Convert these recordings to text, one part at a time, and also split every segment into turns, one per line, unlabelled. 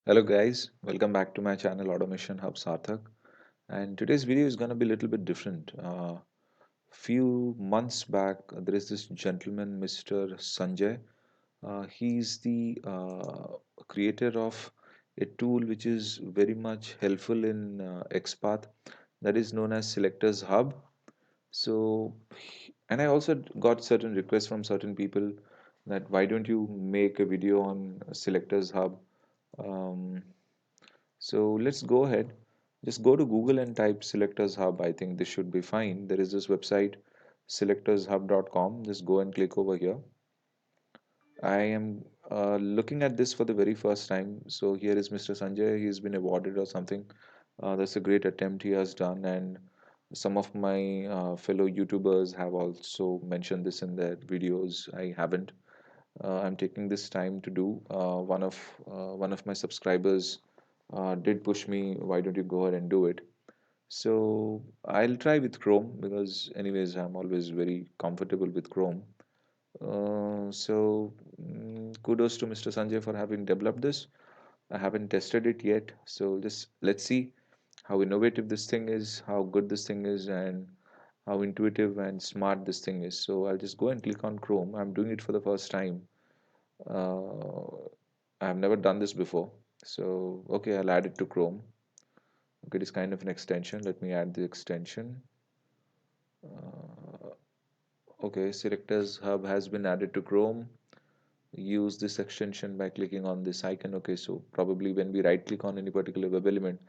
Hello guys, welcome back to my channel Automation Hub Sarthak. And today's video is going to be a little bit different. Few months back, there is this gentleman, Mr. Sanjay. He's the creator of a tool which is very much helpful in Xpath, that is known as Selectors Hub. And I also got certain requests from certain people that why don't you make a video on Selectors Hub? Um, so let's go ahead. Just go to Google and type Selectors Hub. I think this should be fine. There is this website, selectorshub.com. Just go and click over here. I am looking at this for the very first time. So here is Mr. Sanjay. He's been awarded or something. That's a great attempt he has done, and some of my fellow YouTubers have also mentioned this in their videos. I haven't. I'm taking this time to do. One of my subscribers did push me. Why don't you go ahead and do it? So I'll try with Chrome because, anyways, I'm always very comfortable with Chrome. Kudos to Mr. Sanjay for having developed this. I haven't tested it yet, so just let's see how innovative this thing is, how good this thing is, and how intuitive and smart this thing is. So I'll just go and click on Chrome. I'm doing it for the first time. Uh, I've never done this before. So, okay, I'll add it to Chrome. Okay, it is kind of an extension. Let me add the extension. Uh, okay, Selectors Hub has been added to Chrome. Use this extension by clicking on this icon. Okay, so probably when we right click on any particular web element,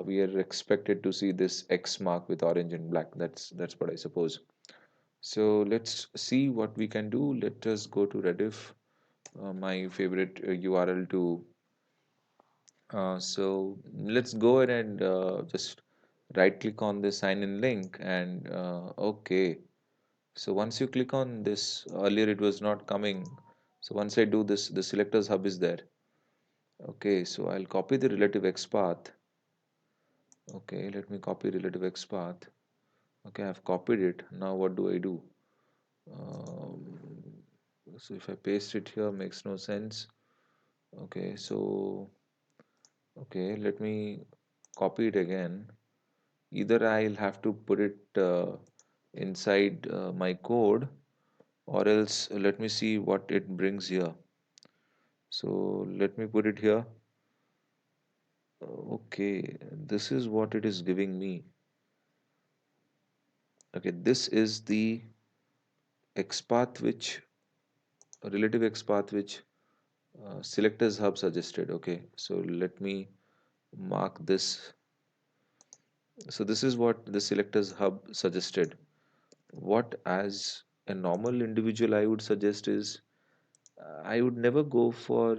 we are expected to see this X mark with orange and black. That's what I suppose. So let's see what we can do. Let us go to Rediff, my favorite URL to so let's go ahead and just right click on the sign in link and okay. So once you click on this, earlier it was not coming. So once I do this, the selectors hub is there. Okay, so I'll copy the relative XPath. Okay, let me copy relative XPath. Okay, I've copied it. Now what do I do? Um, so if I paste it here, makes no sense. Okay, so okay, let me copy it again. Either I'll have to put it inside my code, or else let me see what it brings here. So let me put it here. Okay, this is what it is giving me. Okay, this is the XPath which relative XPath which selectors hub suggested. Okay, so let me mark this. So this is what the selectors hub suggested. What as a normal individual I would suggest is I would never go for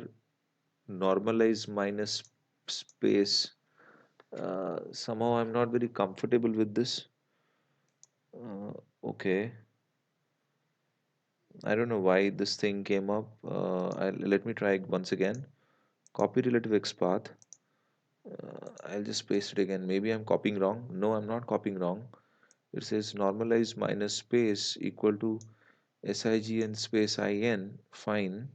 normalize minus space. Somehow I'm not very comfortable with this. Okay, I don't know why this thing came up. Let me try once again. Copy relative XPath. I'll just paste it again. Maybe I'm copying wrong. No, I'm not copying wrong. It says normalize minus space equal to SIGN space IN. Fine.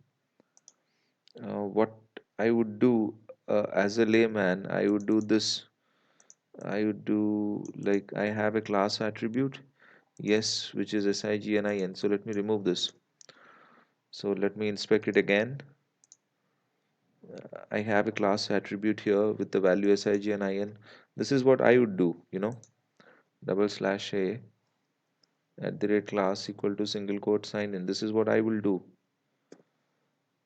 What I would do as a layman, I would do this. I would do like I have a class attribute, yes, which is SIGNIN. So let me remove this. So let me inspect it again. I have a class attribute here with the value SIGNIN. This is what I would do, double slash a at the rate class equal to single quote sign in. This is what I will do.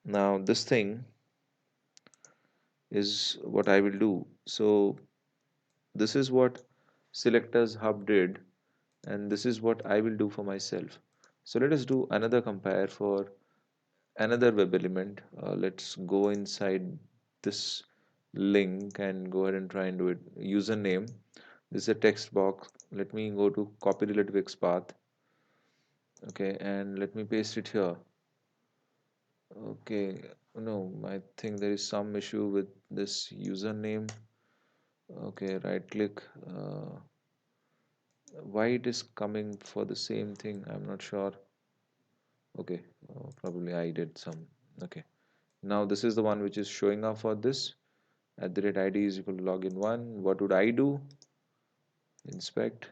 Now this thing is what I will do. So this is what selectors hub did, and this is what I will do for myself. So let us do another compare for another web element. Let's go inside this link and go ahead and try and do it. Username, this is a text box. Let me go to copy relative XPath. Okay, and let me paste it here. Okay, no, I think there is some issue with this username. Okay, right click. Why it is coming for the same thing? I'm not sure. Okay, probably I did some. Okay, now this is the one which is showing up for this. @id is equal to login1. What would I do? Inspect,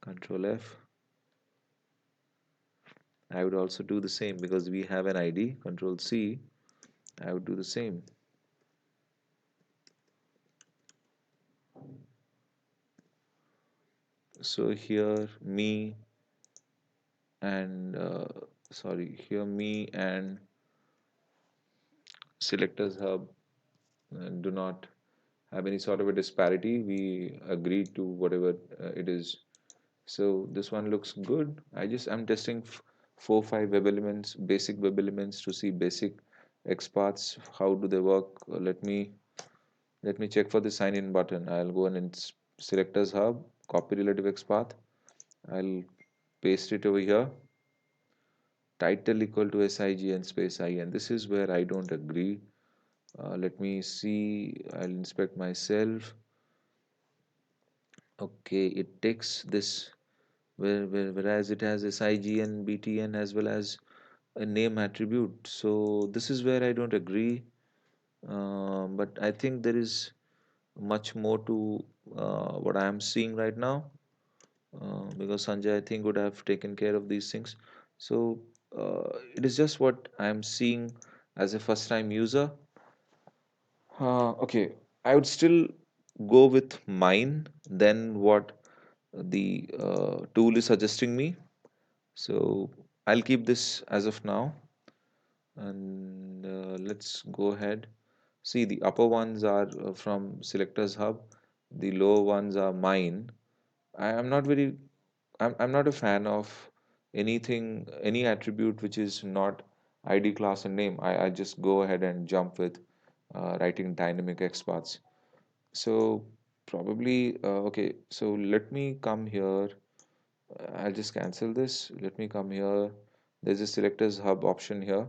Control F. I would also do the same because we have an ID. Control C. I would do the same. So here me and here me and Selectors Hub do not have any sort of a disparity. We agree to whatever it is. So this one looks good. I'm testing 4 5 web elements, basic web elements, to see basic XPaths. How do they work? Let me check for the sign in button. I'll go and Selectors Hub, copy relative XPath. I'll paste it over here. Title equal to SIGN space IN. This is where I don't agree. Let me see. I'll inspect myself. Okay, it takes this whereas it has SIGN, BTN as well as a name attribute. So this is where I don't agree. But I think there is much more to what I am seeing right now, because Sanjay, I think, would have taken care of these things. So it is just what I am seeing as a first time user. Okay, I would still go with mine than what the tool is suggesting me. So I'll keep this as of now, and let's go ahead. See, the upper ones are from Selectors Hub, the lower ones are mine. I am not very, I'm not a fan of anything, any attribute which is not ID, class, and name. I just go ahead and jump with writing dynamic XPaths. So probably, okay, so let me come here. I'll just cancel this. Let me come here. There's a Selectors Hub option here.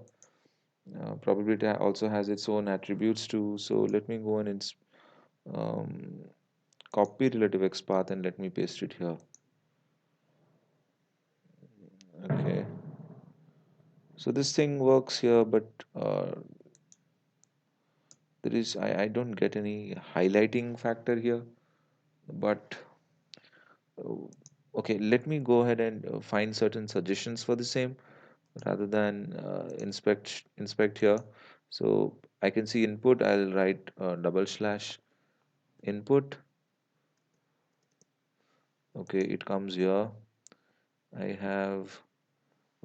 Probably it also has its own attributes too. So let me go and um, copy relative XPath and let me paste it here. Okay. So this thing works here, but I don't get any highlighting factor here. But uh, okay, let me go ahead and find certain suggestions for the same rather than inspect here. So I can see input. I'll write / input. Okay, it comes here. I have,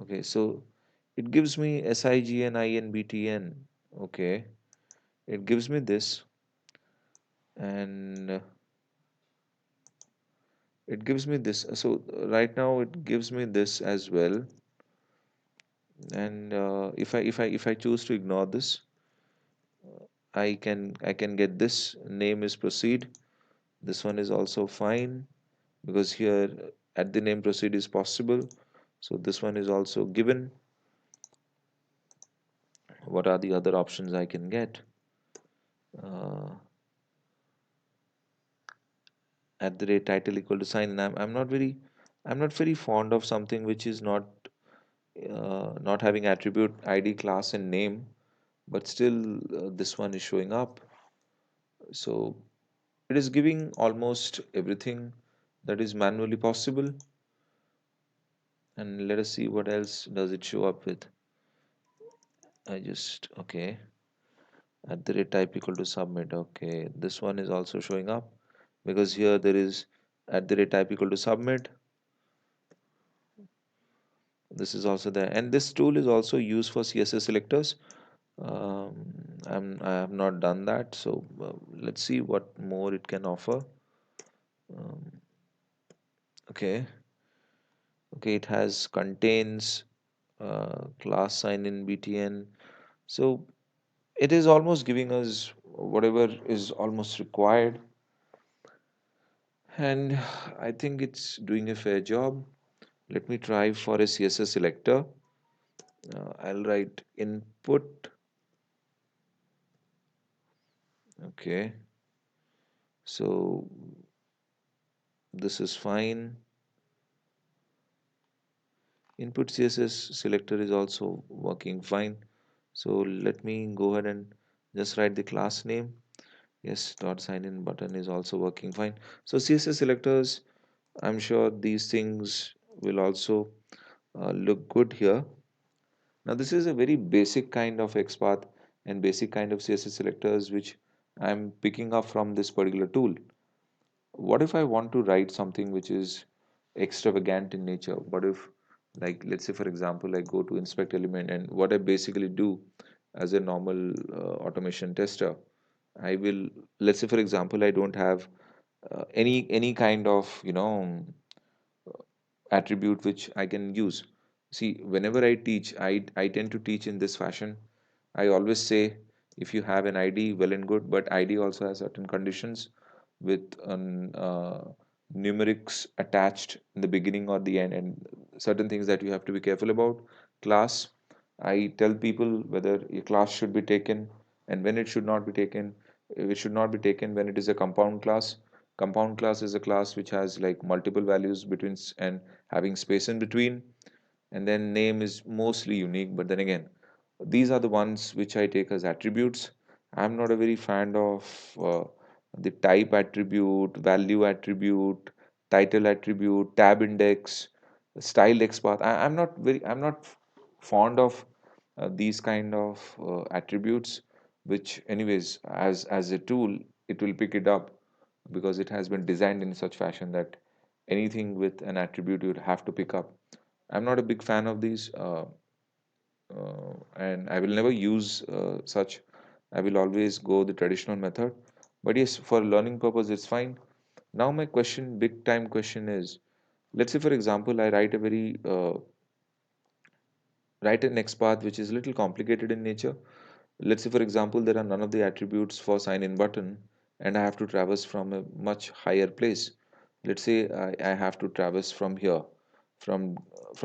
okay, so it gives me SIGN, INBTN. Okay, it gives me this, and it gives me this. So right now it gives me this as well. And if I choose to ignore this, I can get this. Name is proceed. This one is also fine because here at the name proceed is possible. So this one is also given. What are the other options I can get? Uh, @title equal to sign. And I'm not very fond of something which is not having attribute ID, class, and name, but still this one is showing up. So it is giving almost everything that is manually possible. And let us see what else does it show up with. Okay, @type equal to submit. Okay, this one is also showing up because here there is @type equal to submit. This is also there, and this tool is also used for CSS selectors. I have not done that, so let's see what more it can offer. um, okay, okay, it has contains class sign in BTN. So it is almost giving us whatever is almost required, and I think it's doing a fair job. Let me try for a CSS selector. I'll write input. Okay, so this is fine. Input CSS selector is also working fine. So let me go ahead and Just write the class name. Yes, dot sign in button is also working fine. So CSS selectors, I'm sure these things will also look good here. Now this is a very basic kind of XPath and basic kind of CSS selectors which I'm picking up from this particular tool. What if I want to write something which is extravagant in nature? What if, like, let's say for example, I go to inspect element, and what I basically do as a normal automation tester, I will, let's say for example, I don't have any kind of attribute which I can use. See, whenever I teach, I tend to teach in this fashion. I always say, if you have an ID, well and good, but ID also has certain conditions with numerics attached in the beginning or the end, and certain things that you have to be careful about. Class, I tell people whether a class should be taken and when it should not be taken. It should not be taken when it is a compound class. Compound class is a class which has like multiple values between and having space in between, and then name is mostly unique, but then again, these are the ones which I take as attributes. I'm not a very fan of the type attribute, value attribute, title attribute, tab index, style XPath. I'm not fond of these kind of attributes, which anyways, as a tool, it will pick it up because it has been designed in such fashion that anything with an attribute you'd have to pick up. I'm not a big fan of these, and I will never use such. I will always go the traditional method. But yes, for learning purpose, it's fine. Now my question, big time question is, let's say for example, I write an XPath which is a little complicated in nature. Let's say for example, there are none of the attributes for sign in button, and I have to traverse from a much higher place. Let's say I have to traverse from here, from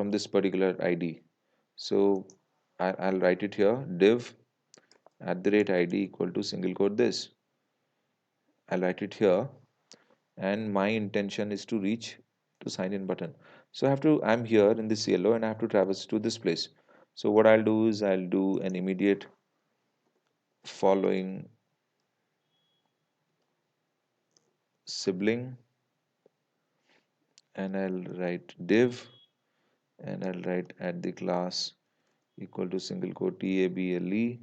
this particular ID. So I'll write it here, div @ID equal to single quote this. I'll write it here, and my intention is to reach to sign in button. So I'm here in this yellow and I have to traverse to this place. So what I'll do is I'll do an immediate following sibling, and I'll write div, and I'll write at the class equal to single quote table.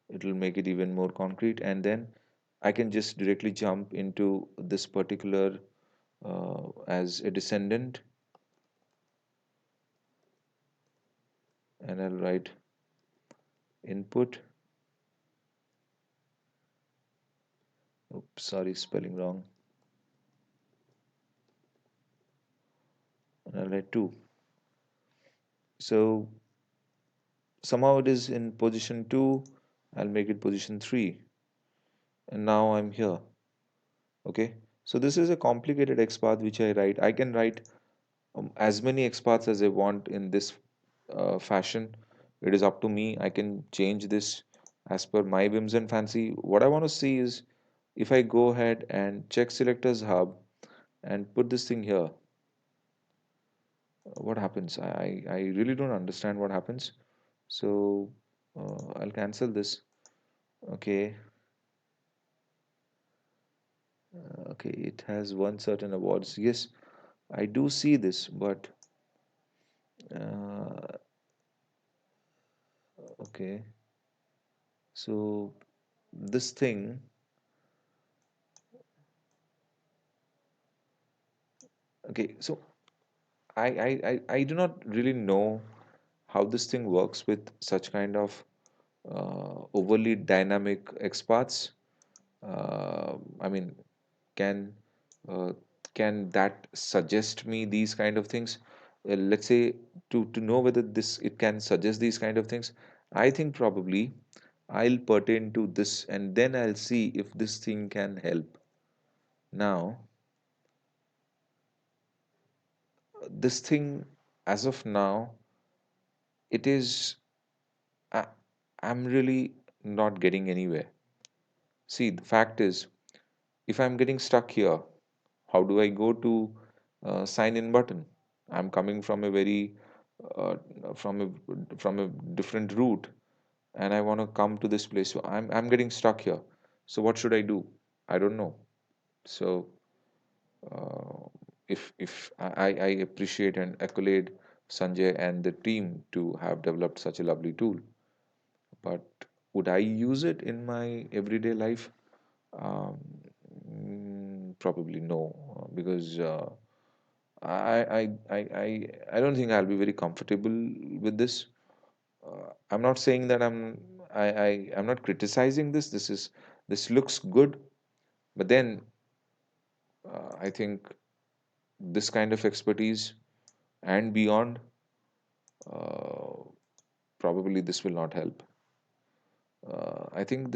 It will make it even more concrete, and then I can just directly jump into this particular as a descendant, and I'll write input. Oops, sorry, spelling wrong. And I'll write 2. So somehow it is in position 2. I'll make it position 3, and now I'm here. Okay, so this is a complicated XPath which I write. I can write as many XPaths as I want in this fashion. It is up to me. I can change this as per my whims and fancy. What I want to see is, if I go ahead and check Selectors Hub and put this thing here, what happens? I really don't understand what happens. So I'll cancel this. Okay, okay, it has won certain awards. Yes, I do see this, but uh, okay, so this thing, okay, so I do not really know how this thing works with such kind of overly dynamic XPaths. I mean, can uh, can that suggest me these kind of things? Let's say, to know whether this it can suggest these kind of things, I think probably I'll pertain to this, and then I'll see if this thing can help. Now, this thing, as of now, it is, I, I'm really not getting anywhere. See, the fact is, if I'm getting stuck here, how do I go to sign in button? I'm coming from a very uh, from a different route. and I want to come to this place. So I'm getting stuck here. So what should I do? I don't know. So uh, if I appreciate and accolade Sanjay and the team to have developed such a lovely tool, but would I use it in my everyday life? Um, Probably no, because I don't think I'll be very comfortable with this. I'm not saying that I'm not criticizing this. This looks good, but then I think this kind of expertise and beyond, uh, probably this will not help. I think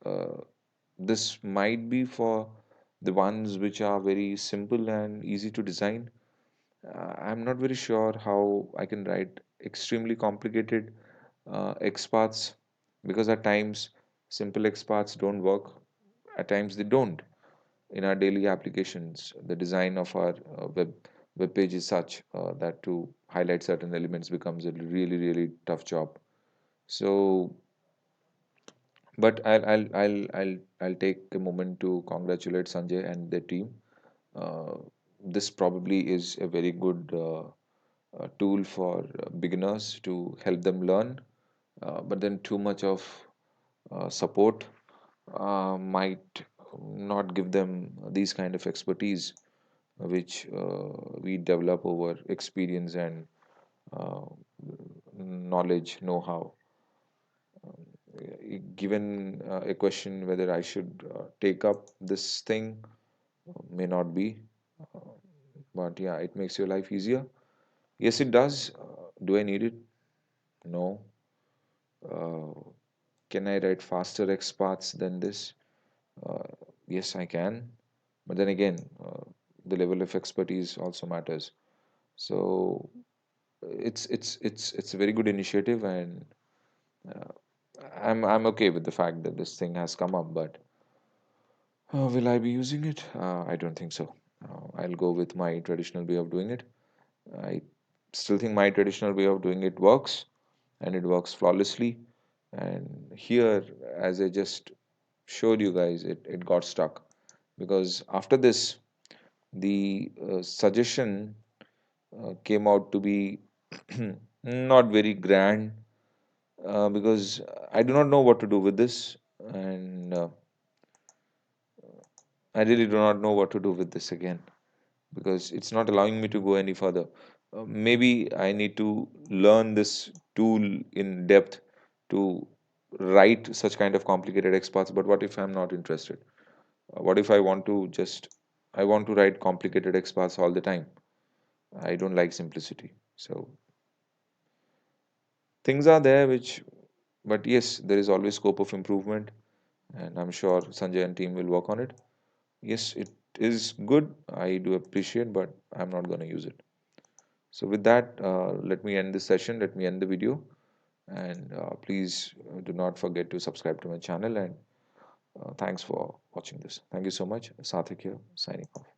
uh, this might be for the ones which are very simple and easy to design. I'm not very sure how I can write extremely complicated XPaths, because at times simple XPaths don't work. At times they don't. In our daily applications, the design of our web page is such that to highlight certain elements becomes a really tough job. So, but I'll take a moment to congratulate Sanjay and their team. Uh, this probably is a very good tool for beginners to help them learn, but then too much of support might not give them these kind of expertise which we develop over experience and uh, knowledge, know-how. Given a question whether I should take up this thing, may not be, uh, but yeah, it makes your life easier. Yes, it does. Do I need it? No. Uh, can I write faster XPaths than this? Uh, yes, I can. But then again, the level of expertise also matters. So it's a very good initiative, and uh, I'm okay with the fact that this thing has come up. But will I be using it? I don't think so. I'll go with my traditional way of doing it. I still think my traditional way of doing it works, and it works flawlessly. And here, as I just showed you guys, it got stuck because after this, the suggestion came out to be not very grand, because I do not know what to do with this, and I really do not know what to do with this again because it's not allowing me to go any further. Maybe I need to learn this tool in depth to write such kind of complicated XPaths. But what if I'm not interested? What if I want to just I want to write complicated XPaths all the time? I don't like simplicity. So things are there which, but yes, there is always scope of improvement, and I'm sure Sanjay and team will work on it. Yes, it is good. I do appreciate, but I'm not going to use it. So with that, let me end this session. Let me end the video, and please do not forget to subscribe to my channel. And thanks for watching this. Thank you so much. Sathik here, signing off.